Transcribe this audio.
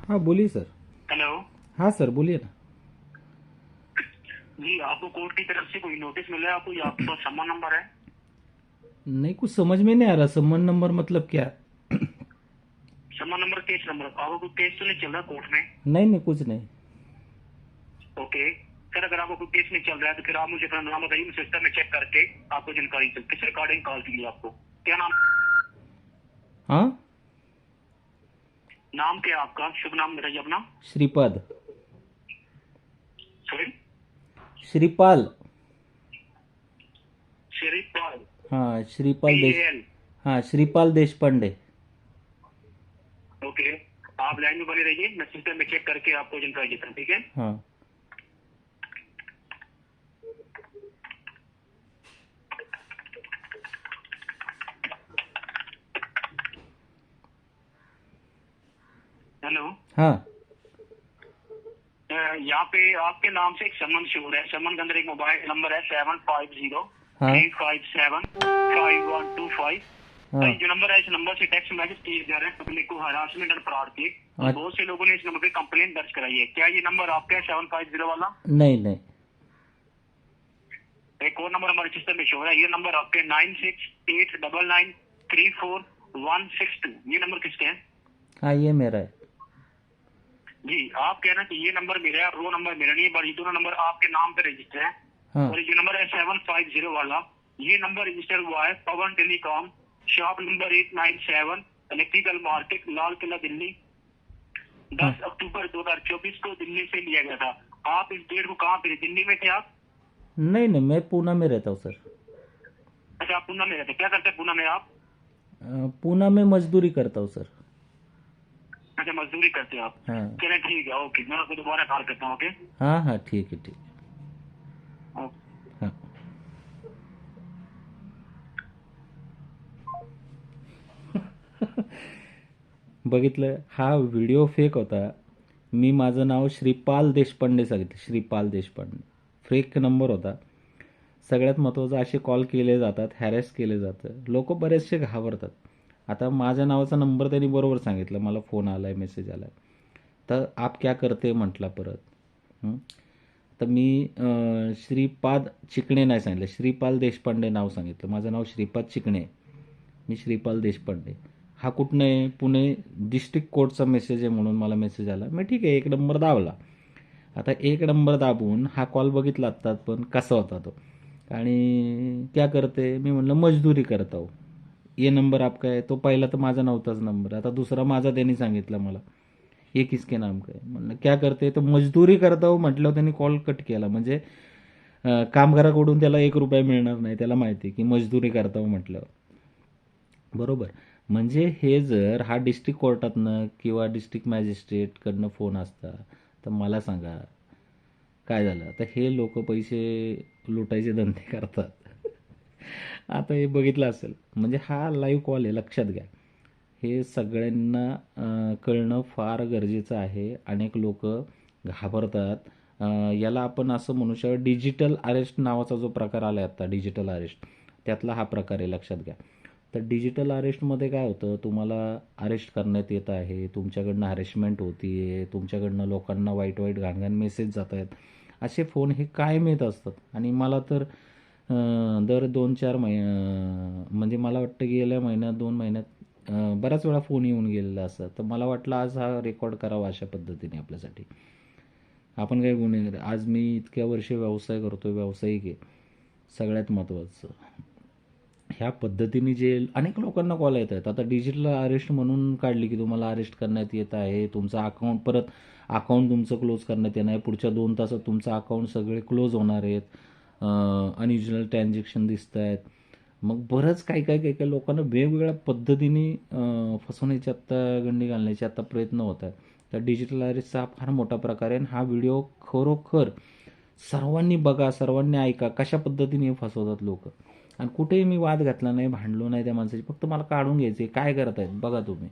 हाँ बोलिए sir. Hello. हाँ सर बोलिए ना। जी, आपको कोर्ट की तरफ से कोई नोटिस मिला है आपको, या आपके पास सम्मन नंबर है? नहीं, कुछ समझ में नहीं आ रहा, सम्मन नंबर मतलब क्या? सम्मन नंबर, केस नंबर, आपको कोई केस तो नहीं चल रहा कोर्ट में? नहीं नहीं, कुछ नहीं। ओके सर, अगर आपको कोई केस नहीं चल रहा है तो फिर आप मुझे अपना नाम बताइए, मैं सिस्टम में चेक करके आपको जानकारी दूँ किस रिकॉर्डिंग कॉल की है आपको। क्या नाम? हाँ, नाम क्या है आपका? शुभ नाम बताइए अपना। श्रीपाद। सॉरी? श्रीपाल। श्रीपाल। हाँ श्रीपाल देश। PAL। हाँ श्रीपाल देशपांडे। ओके, आप लाइन में बने रहिए, मैं सिस्टम में चेक करके आपको जानकारी देता हूँ, ठीक है? हाँ हेलो। हाँ यहाँ पे आपके नाम से एक समन शो हो रहा है। समन के अंदर एक मोबाइल नंबर है 750 हाँ 357 5125। हाँ। जो नंबर है, इस नंबर से टेक्स्ट मैसेज किए जा रहे हैं पब्लिक को हरासमेंट और फ्रॉड के, और अच्छा, बहुत से लोगों ने इस नंबर पे कंप्लेंट दर्ज कराई है। क्या ये नंबर आपका है 750 वाला? नहीं नहीं। एक और नंबर हमारे सिस्टम में शो हो रहा है, ये नंबर आपके 9689934162। ये नंबर किसके हैं? हाँ ये मेरा है। जी, आप कह रहे हैं कि ये नंबर मेरा है और वो नंबर मेरा नहीं है, पर ये दोनों नंबर आपके नाम पे रजिस्टर है। हाँ और ये जो नंबर है 750 वाला, ये नंबर रजिस्टर हुआ है Pawan telecom, shop number 897, electrical market, Lal Qila, Delhi. हाँ। 10 अक्टूबर 2024 को दिल्ली से लिया गया था। आप इस डेट को कहाँ पे थे? दिल्ली में थे आप? नहीं नहीं, मैं पूना में रहता हूँ सर। अच्छा, आप पूना में रहते। क्या करते हैं पूना में आप? पूना में मजदूरी करता हूँ सर। अच्छा, मजदूरी करते हैं आप। हाँ चलिए ठीक है, ओके, मैं आपको दोबारा कॉल करता हूँ। ओके। हाँ हाँ, ठीक है ठीक है। हाँ। बघितलं, हा व्हिडिओ फेक होता. मी माझं नाव श्रीपाल देशपांडे सांगितलं, श्रीपाल देशपांडे. फेक नंबर होता. सगळ्यात महत्त्वाचं, असे कॉल केले जातात, हॅरेस केले जातं, लोक बरेचसे घाबरतात. आता माझ्या नावाचा नंबर त्यांनी बरोबर सांगितलं, मला फोन आला आहे, मेसेज आला आहे. तर आप क्या करते म्हटला परत. हं. तर मी श्रीपाद चिकणे नाही सांगितलं, श्रीपाल देशपांडे नाव सांगितलं. माझं नाव श्रीपाद चिकणे आहे. मी श्रीपाल देशपांडे. हा कुठनं आहे? पुणे डिस्ट्रिक्ट कोर्टचा मेसेज आहे म्हणून मला मेसेज आला. मी ठीक आहे, एक नंबर दाबला. आता एक नंबर दाबून हा कॉल बघितला आत्ताच, पण कसा होता तो. आणि क्या करते, मी म्हणलं मजदूरी करता हो. ये नंबर आपका है, तो पहिला तर माझा नव्हताच नंबर. आता दुसरा माझा त्यांनी सांगितलं मला, ये किसके नाम का है. म्हणलं क्या करते, तर मजदूरी करता हो म्हटल्यावर त्यांनी कॉल कट केला. म्हणजे कामगाराकडून त्याला 1 रुपया मिळणार नाही, त्याला माहिती की मजदूरी करता हो म्हटल्यावर. बरोबर. म्हणजे हे जर हा डिस्ट्रिक्ट कोर्टातनं किंवा डिस्ट्रिक्ट मॅजिस्ट्रेटकडनं फोन असता, तर मला सांगा काय झालं. आता हे लोक पैसे लुटायचे धंदे करतात. आता हे बघितलं असेल, म्हणजे हा लाईव्ह कॉल आहे, लक्षात घ्या. हे सगळ्यांना कळणं फार गरजेचं आहे. अनेक लोक घाबरतात. याला आपण असं म्हणू शकतो, डिजिटल अरेस्ट नावाचा जो प्रकार आला आहे आत्ता, डिजिटल अरेस्ट, त्यातला हा प्रकार आहे, लक्षात घ्या. तर डिजिटल अरेस्टमध्ये काय होतं, तुम्हाला अरेस्ट करण्यात येत आहे, तुमच्याकडनं हॅरेसमेंट होती आहे, तुमच्याकडनं लोकांना वाईट वाईट घाणघाण मेसेज जात आहेत. असे फोन हे कायम येत असतात. आणि मला तर दर 2-4 म्हणजे मला वाटतं गेल्या महिन्यात 2 महिन्यात बऱ्याच वेळा फोन येऊन गेलेला असतात. तर मला वाटलं आज हा रेकॉर्ड करावा अशा पद्धतीने आपल्यासाठी. आपण काय गुन्हेगार, आज मी इतक्या वर्ष व्यवसाय करतोय, व्यावसायिक आहे. सगळ्यात महत्त्वाचं, ह्या पद्धतीने जे अनेक लोकांना कॉल येत आहेत. आता डिजिटल अरेस्ट म्हणून काढली की तुम्हाला अरेस्ट करण्यात येत आहे, तुमचं अकाउंट परत अकाउंट तुमचं क्लोज करण्यात येणार आहे, पुढच्या 2 तासात तुमचं अकाउंट सगळे क्लोज होणार आहेत, अनयुज्युअल ट्रान्झॅक्शन दिसत आहेत. मग बरंच काही काही काही काही लोकांना वेगवेगळ्या पद्धतीने फसवण्याची आत्ता, गंडी घालण्याचे आत्ता प्रयत्न होत आहेत. तर डिजिटल अरेस्टचा हा फार मोठा प्रकार आहे. आणि हा व्हिडिओ खरोखर सर्वांनी बघा, सर्वांनी ऐका, कशा पद्धतीने हे फसवतात लोक. आणि कुठेही मी वाद घातला नाही, भांडलो नाही त्या माणसाची, फक्त मला काढून घ्यायचे, काय करत आहेत बघा तुम्ही.